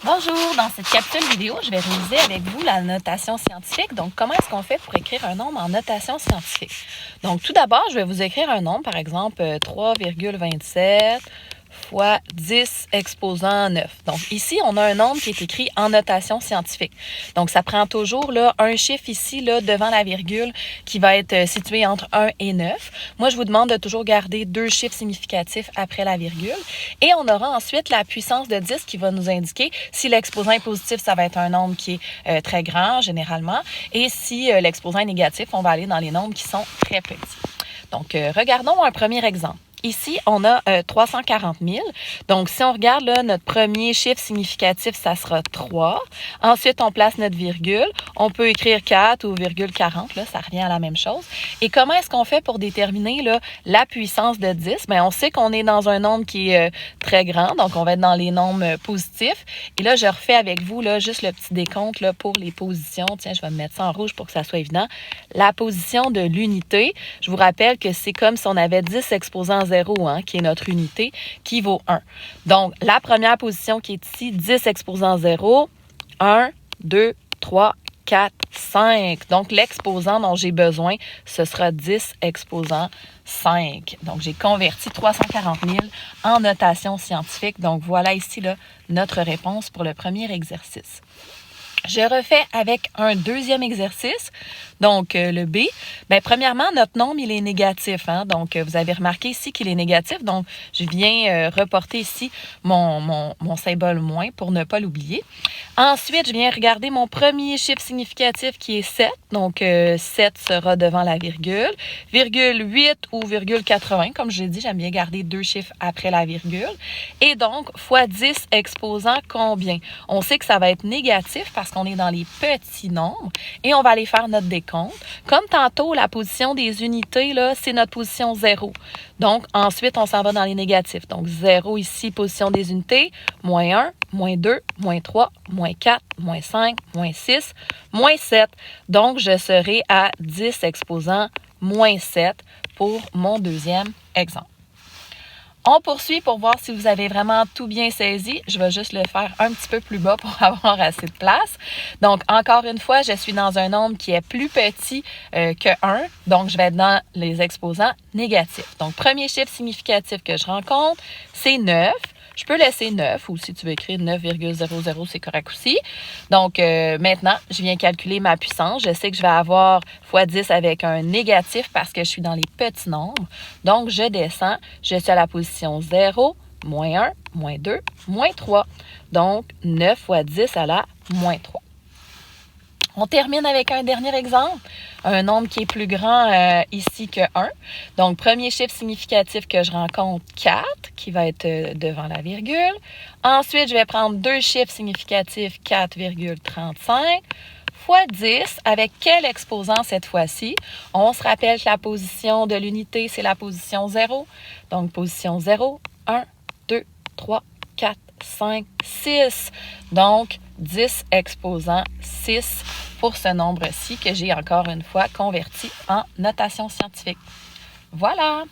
Bonjour, dans cette capsule vidéo, je vais réviser avec vous la notation scientifique. Donc, comment est-ce qu'on fait pour écrire un nombre en notation scientifique? Donc, tout d'abord, je vais vous écrire un nombre, par exemple 3,27 fois 10 exposant 9. Donc, ici, on a un nombre qui est écrit en notation scientifique. Donc, ça prend toujours là, un chiffre ici là, devant la virgule qui va être situé entre 1 et 9. Moi, je vous demande de toujours garder deux chiffres significatifs après la virgule. Et on aura ensuite la puissance de 10 qui va nous indiquer si l'exposant est positif, ça va être un nombre qui est très grand généralement. Et si l'exposant est négatif, on va aller dans les nombres qui sont très petits. Donc, regardons un premier exemple. Ici, on a 340 000. Donc, si on regarde là, notre premier chiffre significatif, ça sera 3. Ensuite, on place notre virgule. On peut écrire 4 ou virgule 40. Là, ça revient à la même chose. Et comment est-ce qu'on fait pour déterminer là, la puissance de 10? Bien, on sait qu'on est dans un nombre qui est très grand. Donc, on va être dans les nombres positifs. Et là, je refais avec vous là, juste le petit décompte là, pour les positions. Tiens, je vais me mettre ça en rouge pour que ça soit évident. La position de l'unité, je vous rappelle que c'est comme si on avait 10 exposants 0, hein, qui est notre unité, qui vaut 1. Donc, la première position qui est ici, 10 exposant 0, 1, 2, 3, 4, 5. Donc, l'exposant dont j'ai besoin, ce sera 10 exposant 5. Donc, j'ai converti 340 000 en notation scientifique. Donc, voilà ici là, notre réponse pour le premier exercice. Je refais avec un deuxième exercice, donc le B. Bien, premièrement, notre nombre, il est négatif. Hein? Donc, vous avez remarqué ici qu'il est négatif. Donc, je viens reporter ici mon symbole moins pour ne pas l'oublier. Ensuite, je viens regarder mon premier chiffre significatif qui est 7. Donc, 7 sera devant la virgule. Virgule 8 ou virgule 80. Comme je l'ai dit, j'aime bien garder deux chiffres après la virgule. Et donc, fois 10 exposant combien? On sait que ça va être négatif parce qu'on est dans les petits nombres et on va aller faire notre décompte. Comme tantôt, la position des unités, là, c'est notre position 0. Donc, ensuite, on s'en va dans les négatifs. Donc, 0 ici, position des unités, moins 1, moins 2, moins 3, moins 4, moins 5, moins 6, moins 7. Donc, je serai à 10 exposant moins 7 pour mon deuxième exemple. On poursuit pour voir si vous avez vraiment tout bien saisi. Je vais juste le faire un petit peu plus bas pour avoir assez de place. Donc, encore une fois, je suis dans un nombre qui est plus petit que 1. Donc, je vais être dans les exposants négatifs. Donc, premier chiffre significatif que je rencontre, c'est 9. Je peux laisser 9 ou si tu veux écrire 9,00, c'est correct aussi. Donc, maintenant, je viens calculer ma puissance. Je sais que je vais avoir fois 10 avec un négatif parce que je suis dans les petits nombres. Donc, je descends. Je suis à la position 0, moins 1, moins 2, moins 3. Donc, 9 fois 10 à la moins 3. On termine avec un dernier exemple, un nombre qui est plus grand ici que 1. Donc, premier chiffre significatif que je rencontre, 4, qui va être devant la virgule. Ensuite, je vais prendre deux chiffres significatifs, 4,35 fois 10. Avec quel exposant cette fois-ci? On se rappelle que la position de l'unité, c'est la position 0. Donc, position 0, 1, 2, 3, 4, 5, 6. Donc, 10 exposant 6 pour ce nombre-ci que j'ai encore une fois converti en notation scientifique. Voilà!